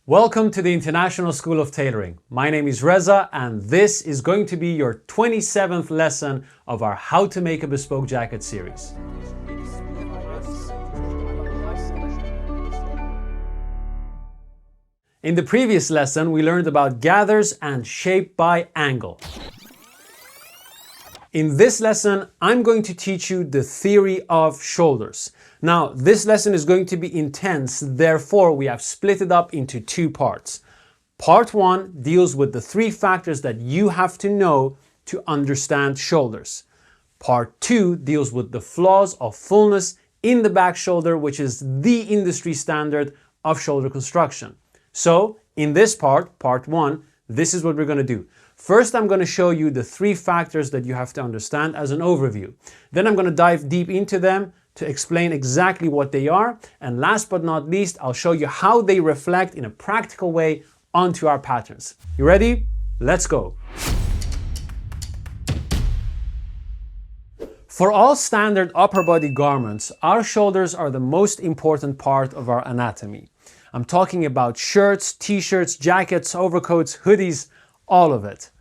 Welcome to the International School of Tailoring. My name is Reza and this is going to be your 27th lesson of our How to Make a Bespoke Jacket series. In the previous lesson, we learned about gathers and shape by angle. In this lesson, I'm going to teach you the theory of shoulders. Now, this lesson is going to be intense, therefore we have split it up into two parts. Part 1 deals with the three factors that you have to know to understand shoulders. Part 2 deals with the flaws of fullness in the back shoulder, which is the industry standard of shoulder construction. So, in this part, part 1, this is what we're going to do. First, I'm going to show you the three factors that you have to understand as an overview. Then I'm going to dive deep into them to explain exactly what they are. And last but not least, I'll show you how they reflect in a practical way onto our patterns. You ready? Let's go. For all standard upper body garments, our shoulders are the most important part of our anatomy. I'm talking about shirts, t-shirts, jackets, overcoats, hoodies, all of it.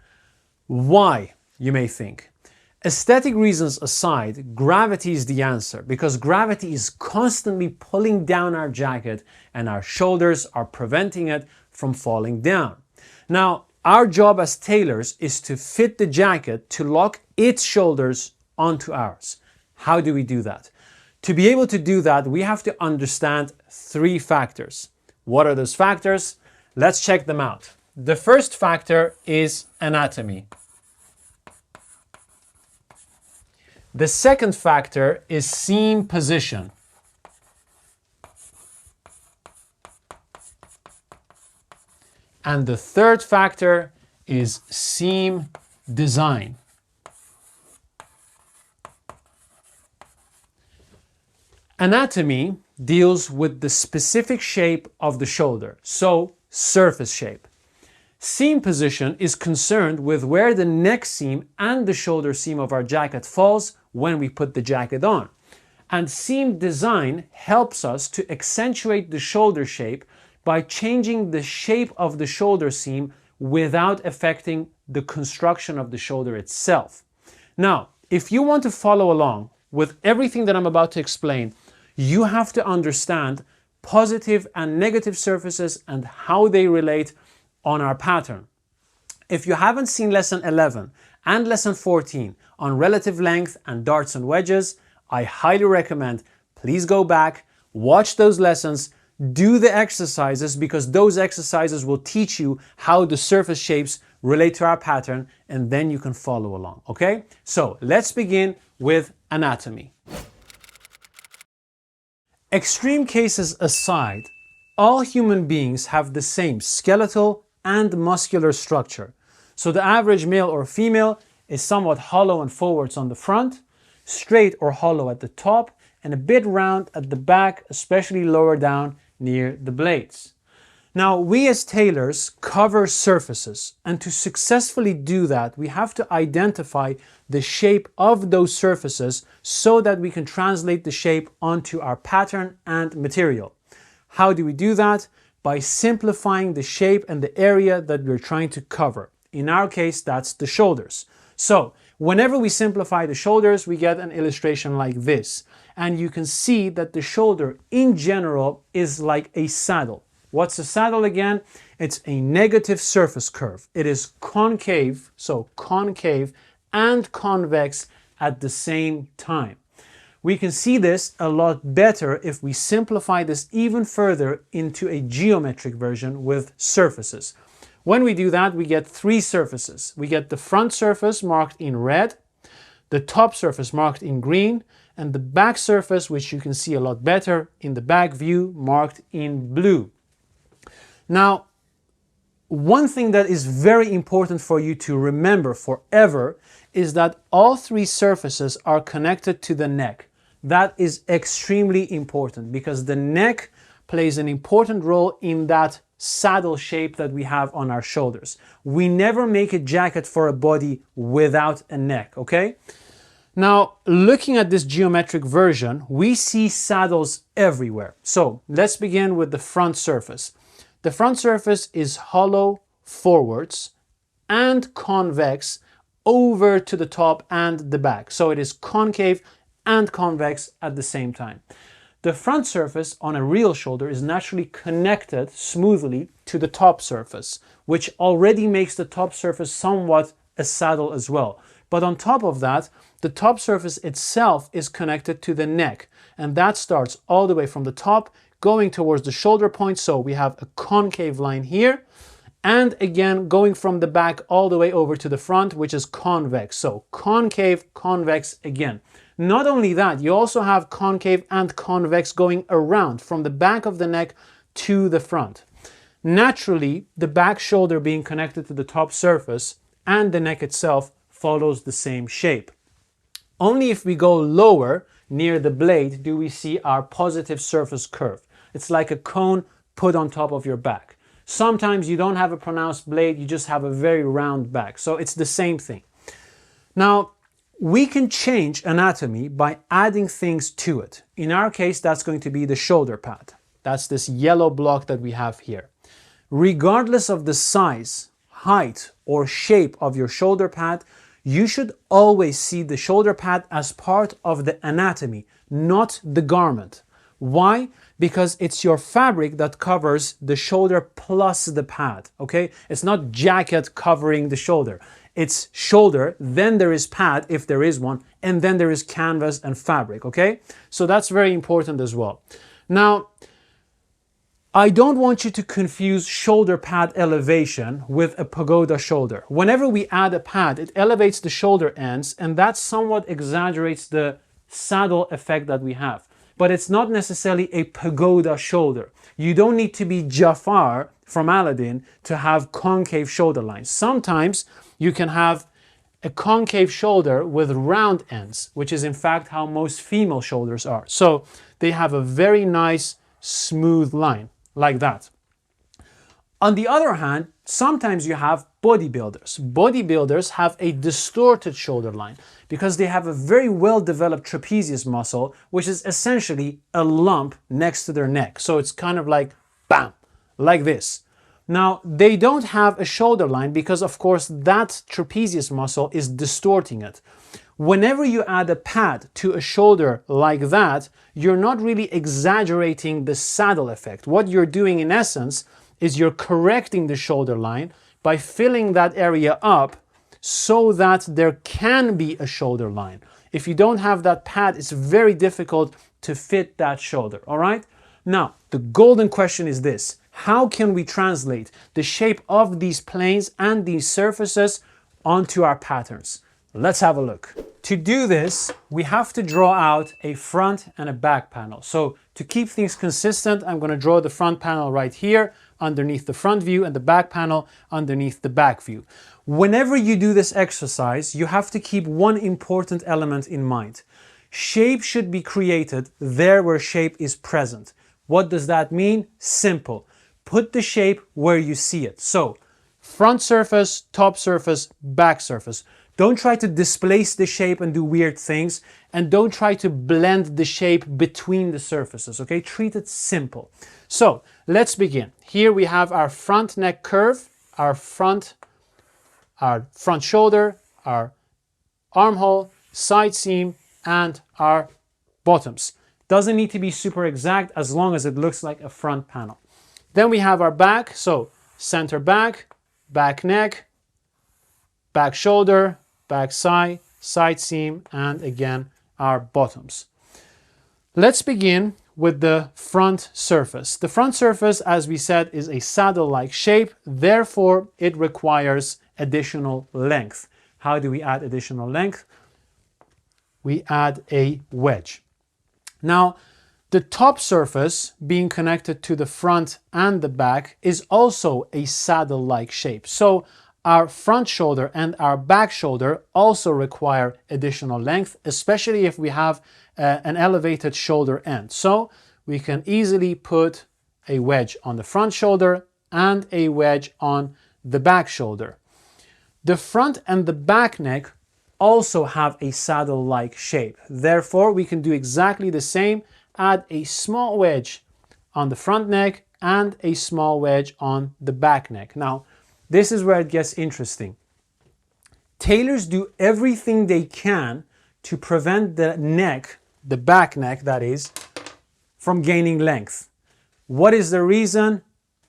Why, you may think? Aesthetic reasons aside, gravity is the answer because gravity is constantly pulling down our jacket and our shoulders are preventing it from falling down. Now, our job as tailors is to fit the jacket to lock its shoulders onto ours. How do we do that? To be able to do that, we have to understand three factors. What are those factors? Let's check them out. The first factor is anatomy. The second factor is seam position. And the third factor is seam design. Anatomy deals with the specific shape of the shoulder, so surface shape. Seam position is concerned with where the neck seam and the shoulder seam of our jacket falls when we put the jacket on. And seam design helps us to accentuate the shoulder shape by changing the shape of the shoulder seam without affecting the construction of the shoulder itself. Now, if you want to follow along with everything that I'm about to explain, you have to understand positive and negative surfaces and how they relate on our pattern. If you haven't seen lesson 11 and lesson 14 on relative length and darts and wedges, I highly recommend please go back, watch those lessons, do the exercises because those exercises will teach you how the surface shapes relate to our pattern and then you can follow along, okay? So let's begin with anatomy. Extreme cases aside, all human beings have the same skeletal and muscular structure. So the average male or female is somewhat hollow and forwards on the front, straight or hollow at the top, and a bit round at the back, especially lower down near the blades. Now, we as tailors cover surfaces, and to successfully do that, we have to identify the shape of those surfaces so that we can translate the shape onto our pattern and material. How do we do that? By simplifying the shape and the area that we're trying to cover. In our case, that's the shoulders. So, whenever we simplify the shoulders, we get an illustration like this. And you can see that the shoulder in general is like a saddle. What's a saddle again? It's a negative surface curve. It is concave, so concave and convex at the same time. We can see this a lot better if we simplify this even further into a geometric version with surfaces. When we do that, we get three surfaces. We get the front surface marked in red, the top surface marked in green, and the back surface, which you can see a lot better in the back view, marked in blue. Now, one thing that is very important for you to remember forever is that all three surfaces are connected to the neck. That is extremely important because the neck plays an important role in that saddle shape that we have on our shoulders. We never make a jacket for a body without a neck, okay? Now, looking at this geometric version, we see saddles everywhere. So let's begin with the front surface. The front surface is hollow forwards and convex over to the top and the back. So it is concave and convex at the same time. The front surface on a real shoulder is naturally connected smoothly to the top surface, which already makes the top surface somewhat a saddle as well. But on top of that, the top surface itself is connected to the neck, and that starts all the way from the top going towards the shoulder point. So we have a concave line here, and again going from the back all the way over to the front, which is convex. So concave, convex again. Not only that, you also have concave and convex going around from the back of the neck to the front. Naturally, the back shoulder being connected to the top surface and the neck itself follows the same shape. Only if we go lower near the blade do we see our positive surface curve. It's like a cone put on top of your back. Sometimes you don't have a pronounced blade, you just have a very round back. So it's the same thing. Now, we can change anatomy by adding things to it. In our case, that's going to be the shoulder pad. That's this yellow block that we have here. Regardless of the size, height, or shape of your shoulder pad, you should always see the shoulder pad as part of the anatomy, not the garment. Why? Because it's your fabric that covers the shoulder plus the pad, okay? It's not jacket covering the shoulder. It's shoulder, then there is pad if there is one, and then there is canvas and fabric, okay? So that's very important as well. Now, I don't want you to confuse shoulder pad elevation with a pagoda shoulder. Whenever we add a pad, it elevates the shoulder ends, and that somewhat exaggerates the saddle effect that we have. But it's not necessarily a pagoda shoulder. You don't need to be Jafar from Aladdin to have concave shoulder lines. Sometimes you can have a concave shoulder with round ends, which is in fact how most female shoulders are. So they have a very nice smooth line like that. On the other hand, sometimes you have bodybuilders. Bodybuilders have a distorted shoulder line because they have a very well developed trapezius muscle, which is essentially a lump next to their neck. So it's kind of like bam, like this. Now, they don't have a shoulder line because, of course, that trapezius muscle is distorting it. Whenever you add a pad to a shoulder like that, you're not really exaggerating the saddle effect. What you're doing in essence is you're correcting the shoulder line by filling that area up so that there can be a shoulder line. If you don't have that pad, it's very difficult to fit that shoulder, all right? Now, the golden question is this: how can we translate the shape of these planes and these surfaces onto our patterns? Let's have a look. To do this, we have to draw out a front and a back panel. So to keep things consistent, I'm going to draw the front panel right here underneath the front view and the back panel underneath the back view. Whenever you do this exercise, you have to keep one important element in mind. Shape should be created there where shape is present. What does that mean? Simple. Put the shape where you see it. So, front surface, top surface, back surface. Don't try to displace the shape and do weird things, and don't try to blend the shape between the surfaces, okay? Treat it simple. So, let's begin. Here we have our front neck curve, our front shoulder, our armhole, side seam, and our bottoms. Doesn't need to be super exact as long as it looks like a front panel. Then we have our back, so center back, back neck, back shoulder, back side, side seam, and again our bottoms. Let's begin with the front surface. The front surface, as we said, is a saddle-like shape, therefore it requires additional length. How do we add additional length? We add a wedge. Now, the top surface being connected to the front and the back is also a saddle-like shape. So our front shoulder and our back shoulder also require additional length, especially if we have an elevated shoulder end. So we can easily put a wedge on the front shoulder and a wedge on the back shoulder. The front and the back neck also have a saddle-like shape. Therefore, we can do exactly the same. Add a small wedge on the front neck and a small wedge on the back neck. Now, this is where it gets interesting. Tailors do everything they can to prevent the neck, the back neck that is, from gaining length. What is the reason?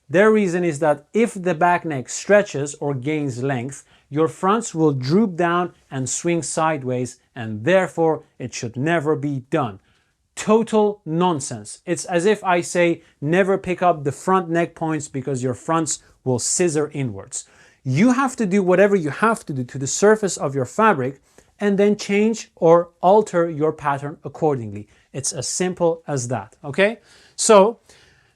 Their reason is that if the back neck stretches or gains length, your fronts will droop down and swing sideways, and therefore it should never be done. Total nonsense. It's as if I say never pick up the front neck points because your fronts will scissor inwards. You have to do whatever you have to do to the surface of your fabric and then change or alter your pattern accordingly. It's as simple as that, okay? So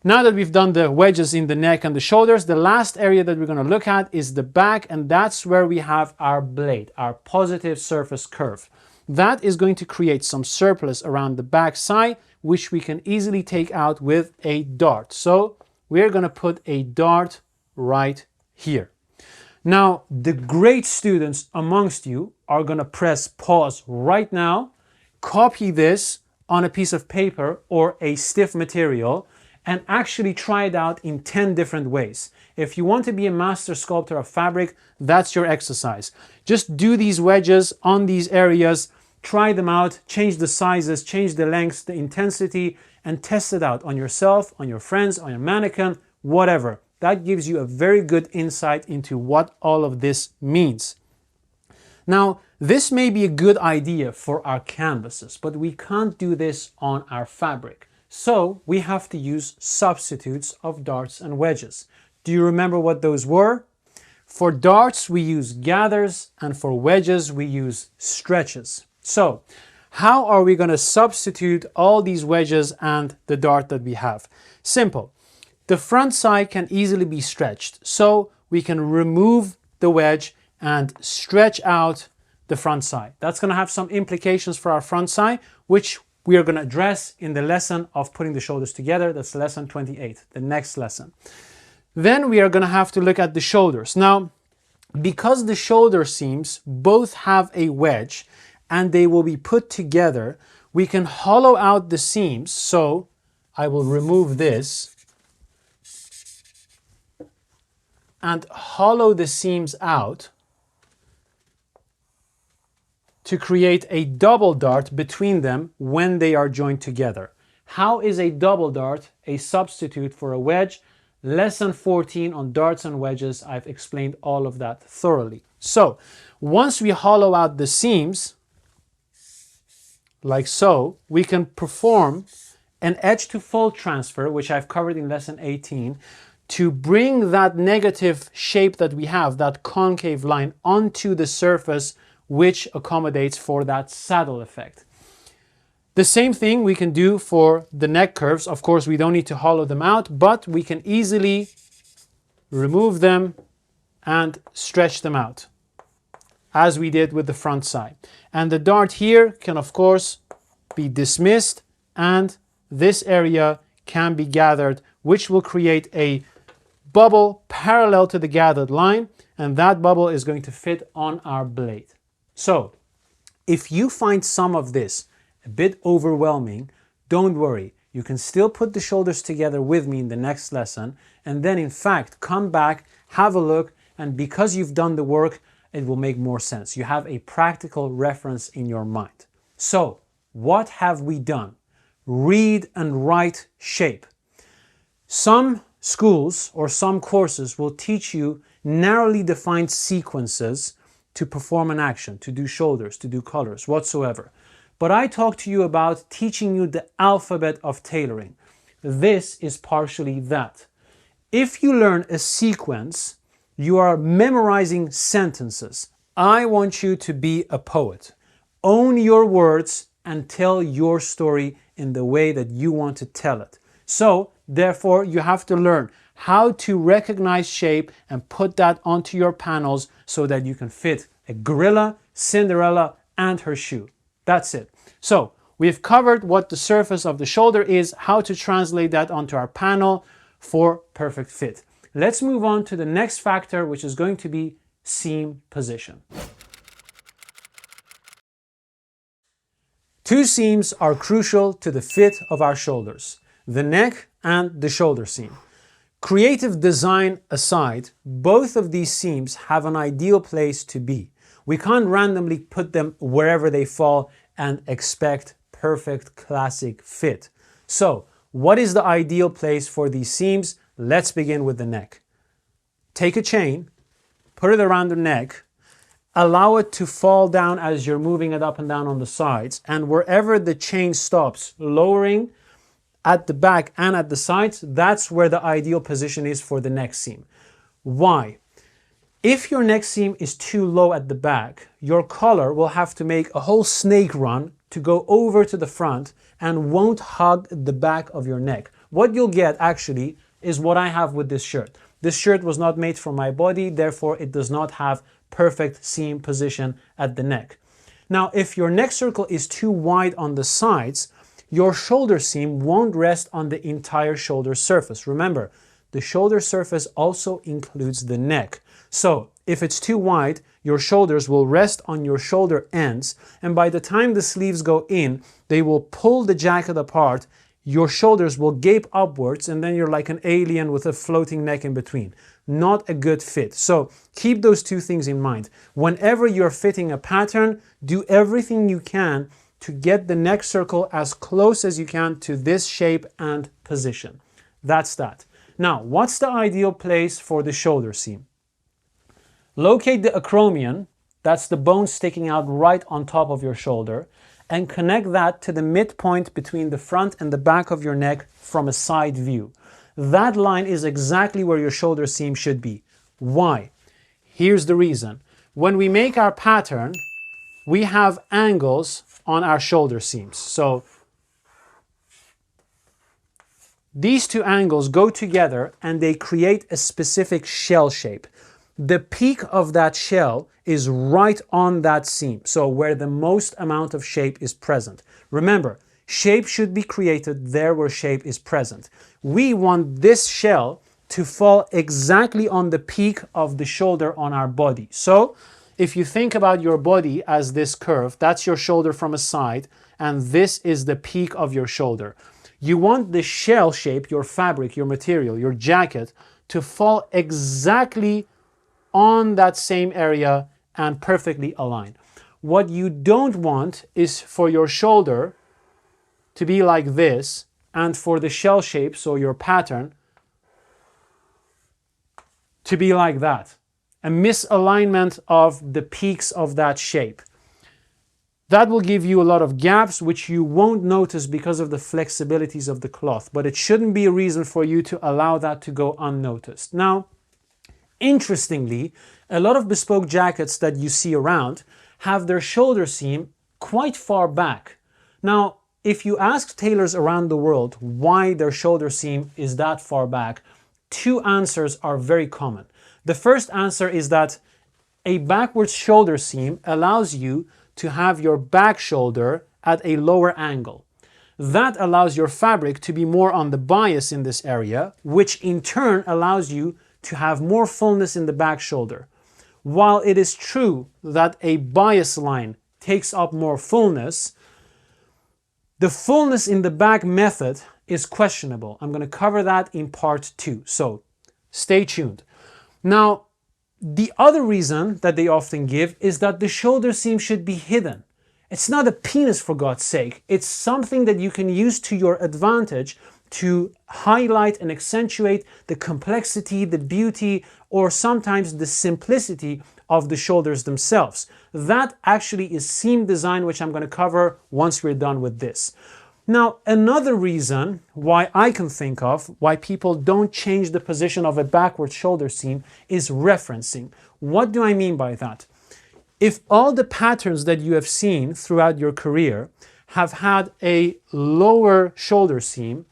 now that we've done the wedges in the neck and the shoulders, the last area that we're going to look at is the back, and that's where we have our blade, our positive surface curve. That is going to create some surplus around the back side, which we can easily take out with a dart. So we're going to put a dart right here. Now, the great students amongst you are going to press pause right now, copy this on a piece of paper or a stiff material, and actually try it out in 10 different ways. If you want to be a master sculptor of fabric, that's your exercise. Just do these wedges on these areas, try them out, change the sizes, change the lengths, the intensity, and test it out on yourself, on your friends, on your mannequin, whatever. That gives you a very good insight into what all of this means. Now, this may be a good idea for our canvases, but we can't do this on our fabric. So we have to use substitutes of darts and wedges. Do you remember what those were? For darts, we use gathers, and for wedges, we use stretches. So how are we going to substitute all these wedges and the dart that we have? Simple. The front side can easily be stretched, so we can remove the wedge and stretch out the front side. That's going to have some implications for our front side, which we are going to address in the lesson of putting the shoulders together. That's lesson 28, the next lesson. Then we are going to have to look at the shoulders. Now, because the shoulder seams both have a wedge and they will be put together, we can hollow out the seams. So I will remove this and hollow the seams out to create a double dart between them when they are joined together. How is a double dart a substitute for a wedge? Lesson 14 on darts and wedges, I've explained all of that thoroughly. So, once we hollow out the seams, like so, we can perform an edge to fold transfer, which I've covered in lesson 18, to bring that negative shape that we have, that concave line, onto the surface, which accommodates for that saddle effect. The same thing we can do for the neck curves. Of course, we don't need to hollow them out, but we can easily remove them and stretch them out, as we did with the front side. And the dart here can, of course, be dismissed, and this area can be gathered, which will create a bubble parallel to the gathered line, and that bubble is going to fit on our blade. So, if you find some of this a bit overwhelming, don't worry. You can still put the shoulders together with me in the next lesson, and then in fact come back, have a look, and because you've done the work, it will make more sense. You have a practical reference in your mind. So, what have we done? Read and write shape. Some schools or some courses will teach you narrowly defined sequences to perform an action, to do shoulders, to do colors, whatsoever. But I talk to you about teaching you the alphabet of tailoring. This is partially that. If you learn a sequence, you are memorizing sentences. I want you to be a poet. Own your words and tell your story in the way that you want to tell it. So, therefore, you have to learn how to recognize shape and put that onto your panels so that you can fit a gorilla, Cinderella, and her shoe. That's it. So, we've covered what the surface of the shoulder is, how to translate that onto our panel for perfect fit. Let's move on to the next factor, which is going to be seam position. Two seams are crucial to the fit of our shoulders: the neck and the shoulder seam. Creative design aside, both of these seams have an ideal place to be. We can't randomly put them wherever they fall and expect perfect classic fit. So, what is the ideal place for these seams? Let's begin with the neck. Take a chain, put it around the neck, allow it to fall down as you're moving it up and down on the sides, and wherever the chain stops, lowering at the back and at the sides, that's where the ideal position is for the neck seam. Why? If your neck seam is too low at the back, your collar will have to make a whole snake run to go over to the front and won't hug the back of your neck. What you'll get actually is what I have with this shirt. This shirt was not made for my body, therefore it does not have perfect seam position at the neck. Now, if your neck circle is too wide on the sides, your shoulder seam won't rest on the entire shoulder surface. Remember, the shoulder surface also includes the neck. So, if it's too wide, your shoulders will rest on your shoulder ends, and by the time the sleeves go in, they will pull the jacket apart, your shoulders will gape upwards, and then you're like an alien with a floating neck in between. Not a good fit. So keep those two things in mind. Whenever you're fitting a pattern, do everything you can to get the neck circle as close as you can to this shape and position. That's that. Now, what's the ideal place for the shoulder seam? Locate the acromion, that's the bone sticking out right on top of your shoulder, and connect that to the midpoint between the front and the back of your neck from a side view. That line is exactly where your shoulder seam should be. Why? Here's the reason. When we make our pattern, we have angles on our shoulder seams. So these two angles go together and they create a specific shell shape. The peak of that shell is right on that seam, so where the most amount of shape is present. Remember, shape should be created there where shape is present. We want this shell to fall exactly on the peak of the shoulder on our body. So, if you think about your body as this curve, that's your shoulder from a side, and this is the peak of your shoulder. You want the shell shape, your fabric, your material, your jacket, to fall exactly on that same area and perfectly align. What you don't want is for your shoulder to be like this, and for the shell shape, so your pattern, to be like that. A misalignment of the peaks of that shape. That will give you a lot of gaps which you won't notice because of the flexibilities of the cloth, but it shouldn't be a reason for you to allow that to go unnoticed. Now, interestingly, a lot of bespoke jackets that you see around have their shoulder seam quite far back. Now, if you ask tailors around the world why their shoulder seam is that far back, two answers are very common. The first answer is that a backwards shoulder seam allows you to have your back shoulder at a lower angle. That allows your fabric to be more on the bias in this area, which in turn allows you to have more fullness in the back shoulder. While it is true that a bias line takes up more fullness, the fullness in the back method is questionable. I'm going to cover that in part 2, so stay tuned. Now, the other reason that they often give is that the shoulder seam should be hidden. It's not a penis, for God's sake. It's something that you can use to your advantage to highlight and accentuate the complexity, the beauty, or sometimes the simplicity of the shoulders themselves. That actually is seam design, which I'm going to cover once we're done with this. Now, another reason why I can think of why people don't change the position of a backward shoulder seam is referencing. What do I mean by that? If all the patterns that you have seen throughout your career have had a lower shoulder seam,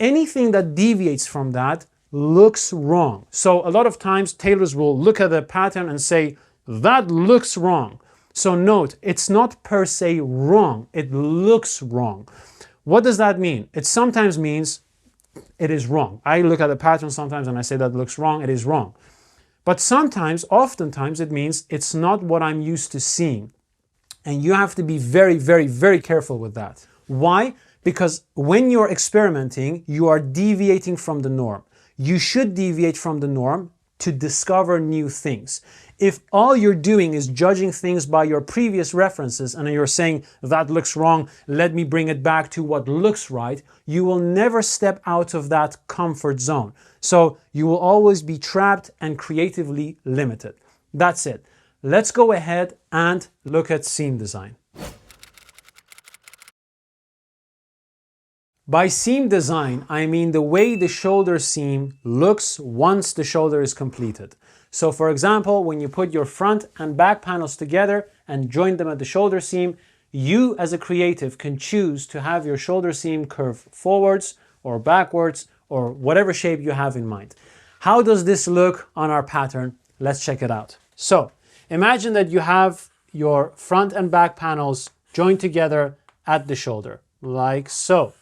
anything that deviates from that looks wrong. So a lot of times tailors will look at a pattern and say, that looks wrong. So note, it's not per se wrong, it looks wrong. What does that mean? It sometimes means it is wrong. I look at a pattern sometimes and I say that looks wrong, it is wrong. But sometimes, oftentimes, it means it's not what I'm used to seeing. And you have to be very, very, very careful with that. Why? Because when you're experimenting, you are deviating from the norm. You should deviate from the norm to discover new things. If all you're doing is judging things by your previous references and you're saying, that looks wrong, let me bring it back to what looks right, you will never step out of that comfort zone. So you will always be trapped and creatively limited. That's it. Let's go ahead and look at seam design. By seam design, I mean the way the shoulder seam looks once the shoulder is completed. So for example, when you put your front and back panels together and join them at the shoulder seam, you as a creative can choose to have your shoulder seam curve forwards or backwards or whatever shape you have in mind. How does this look on our pattern? Let's check it out. So imagine that you have your front and back panels joined together at the shoulder, like so.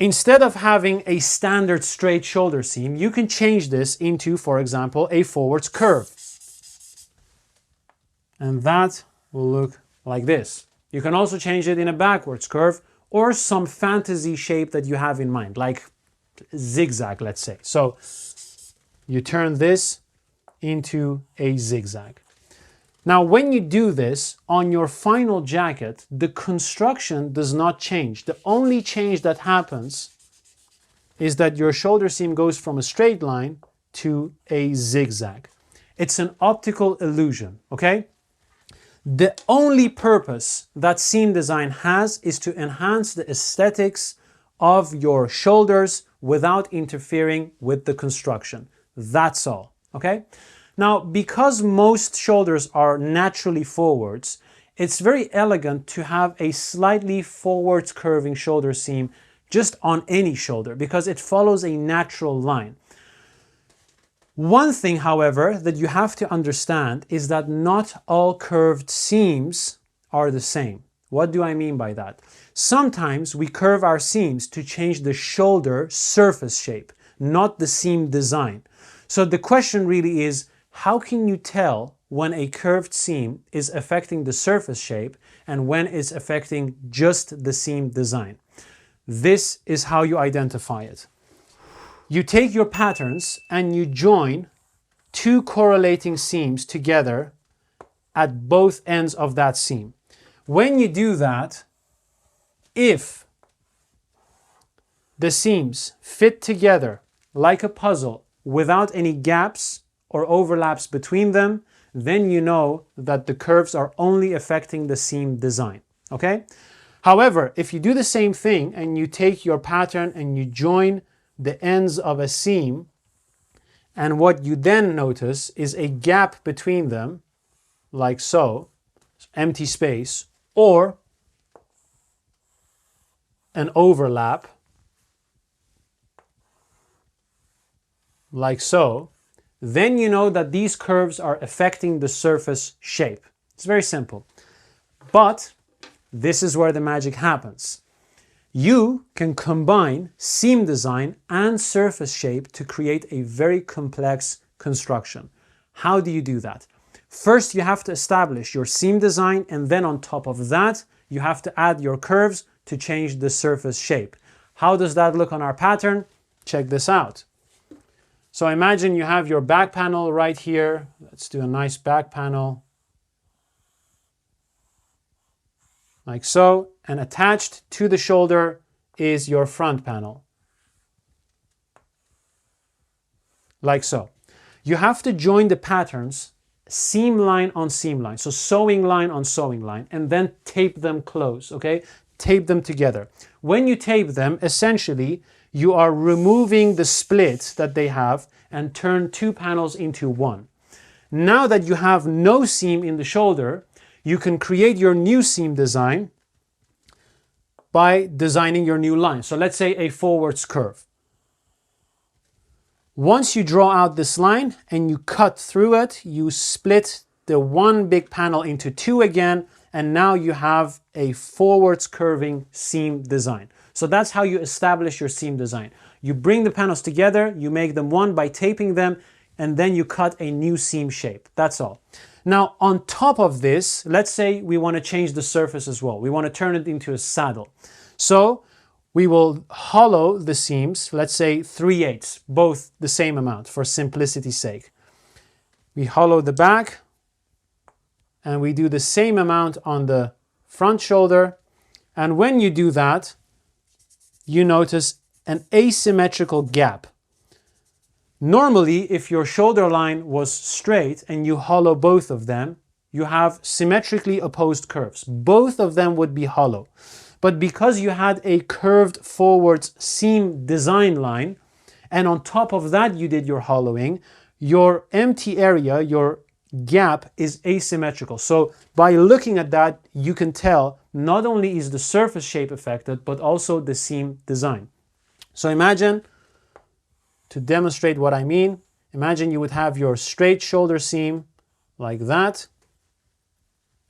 Instead of having a standard straight shoulder seam, you can change this into, for example, a forwards curve. And that will look like this. You can also change it in a backwards curve or some fantasy shape that you have in mind, like zigzag, let's say. So you turn this into a zigzag. Now, when you do this on your final jacket, the construction does not change. The only change that happens is that your shoulder seam goes from a straight line to a zigzag. It's an optical illusion, okay? The only purpose that seam design has is to enhance the aesthetics of your shoulders without interfering with the construction. That's all, okay? Now, because most shoulders are naturally forwards, it's very elegant to have a slightly forwards curving shoulder seam just on any shoulder because it follows a natural line. One thing, however, that you have to understand is that not all curved seams are the same. What do I mean by that? Sometimes we curve our seams to change the shoulder surface shape, not the seam design. So the question really is, how can you tell when a curved seam is affecting the surface shape and when it's affecting just the seam design? This is how you identify it. You take your patterns and you join two correlating seams together at both ends of that seam. When you do that, if the seams fit together like a puzzle without any gaps or overlaps between them, then you know that the curves are only affecting the seam design, okay? However, if you do the same thing and you take your pattern and you join the ends of a seam, and what you then notice is a gap between them, like so, empty space, or an overlap, like so, then you know that these curves are affecting the surface shape. It's very simple. But this is where the magic happens. You can combine seam design and surface shape to create a very complex construction. How do you do that? First, you have to establish your seam design, and then on top of that, you have to add your curves to change the surface shape. How does that look on our pattern? Check this out. So imagine you have your back panel right here. Let's do a nice back panel. Like so, and attached to the shoulder is your front panel. Like so. You have to join the patterns seam line on seam line, so sewing line on sewing line, and then tape them close, okay? Tape them together. When you tape them, essentially, you are removing the split that they have and turn two panels into one. Now that you have no seam in the shoulder, you can create your new seam design by designing your new line. So let's say a forwards curve. Once you draw out this line and you cut through it, you split the one big panel into two again, and now you have a forwards curving seam design. So that's how you establish your seam design. You bring the panels together, you make them one by taping them, and then you cut a new seam shape. That's all. Now, on top of this, let's say we want to change the surface as well. We want to turn it into a saddle. So we will hollow the seams, let's say 3/8, both the same amount for simplicity's sake. We hollow the back and we do the same amount on the front shoulder. And when you do that, you notice an asymmetrical gap. Normally, if your shoulder line was straight and you hollow both of them, you have symmetrically opposed curves. Both of them would be hollow. But because you had a curved forwards seam design line, and on top of that you did your hollowing, your empty area, your gap is asymmetrical. So by looking at that, you can tell not only is the surface shape affected, but also the seam design. So imagine, to demonstrate what I mean, imagine you would have your straight shoulder seam like that,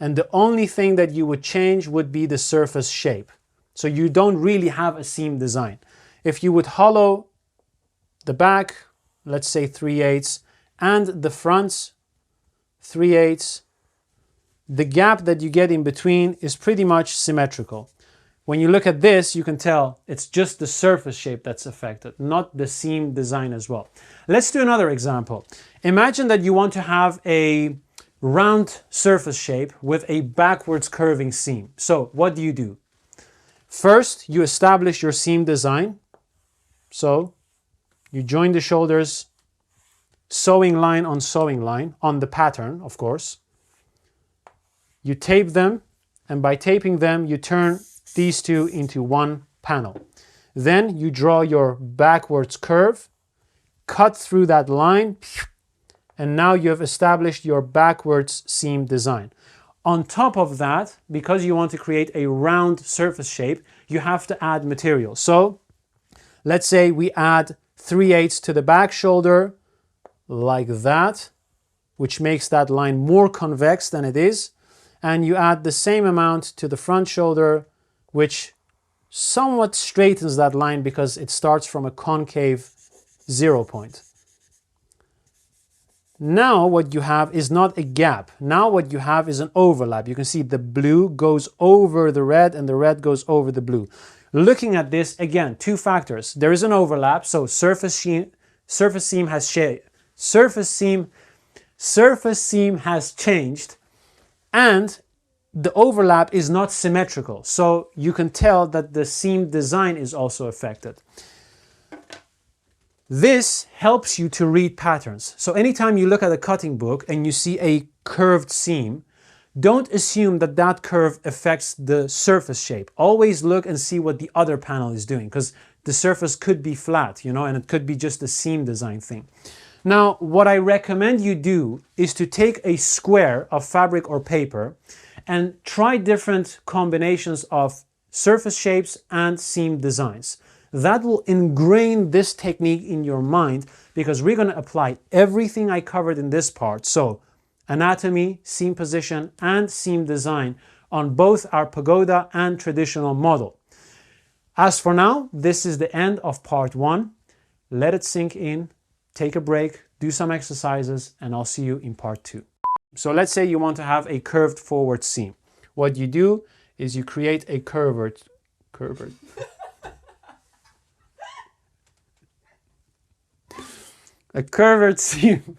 and the only thing that you would change would be the surface shape. So you don't really have a seam design. If you would hollow the back, let's say 3/8, and the fronts 3/8, the gap that you get in between is pretty much symmetrical. When you look at this, you can tell it's just the surface shape that's affected, not the seam design as well. Let's do another example. Imagine that you want to have a round surface shape with a backwards curving seam. So what do? First, you establish your seam design. So you join the shoulders, sewing line on the pattern, of course. You tape them, and by taping them, you turn these two into one panel. Then you draw your backwards curve, cut through that line, and now you have established your backwards seam design. On top of that, because you want to create a round surface shape, you have to add material. So let's say we add 3/8 to the back shoulder like that, which makes that line more convex than it is. And you add the same amount to the front shoulder, which somewhat straightens that line because it starts from a concave 0 point. Now what you have is not a gap. Now what you have is an overlap. You can see the blue goes over the red and the red goes over the blue. Looking at this, again, two factors. There is an overlap, so surface seam has changed, and the overlap is not symmetrical. So you can tell that the seam design is also affected. This helps you to read patterns. So anytime you look at a cutting book and you see a curved seam, don't assume that that curve affects the surface shape. Always look and see what the other panel is doing, because the surface could be flat, and it could be just a seam design thing. Now, what I recommend you do is to take a square of fabric or paper and try different combinations of surface shapes and seam designs. That will ingrain this technique in your mind, because we're going to apply everything I covered in this part. So anatomy, seam position, and seam design on both our pagoda and traditional model. As for now, this is the end of part 1. Let it sink in, take a break, do some exercises, and I'll see you in part 2. So let's say you want to have a curved forward seam. What you do is you create a curved a curved seam.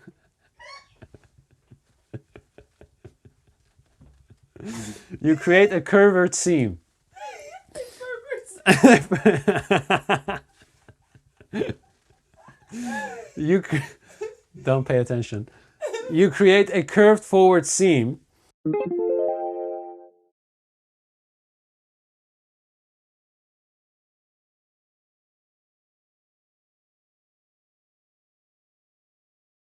You create a curved seam. Don't pay attention. You create a curved forward seam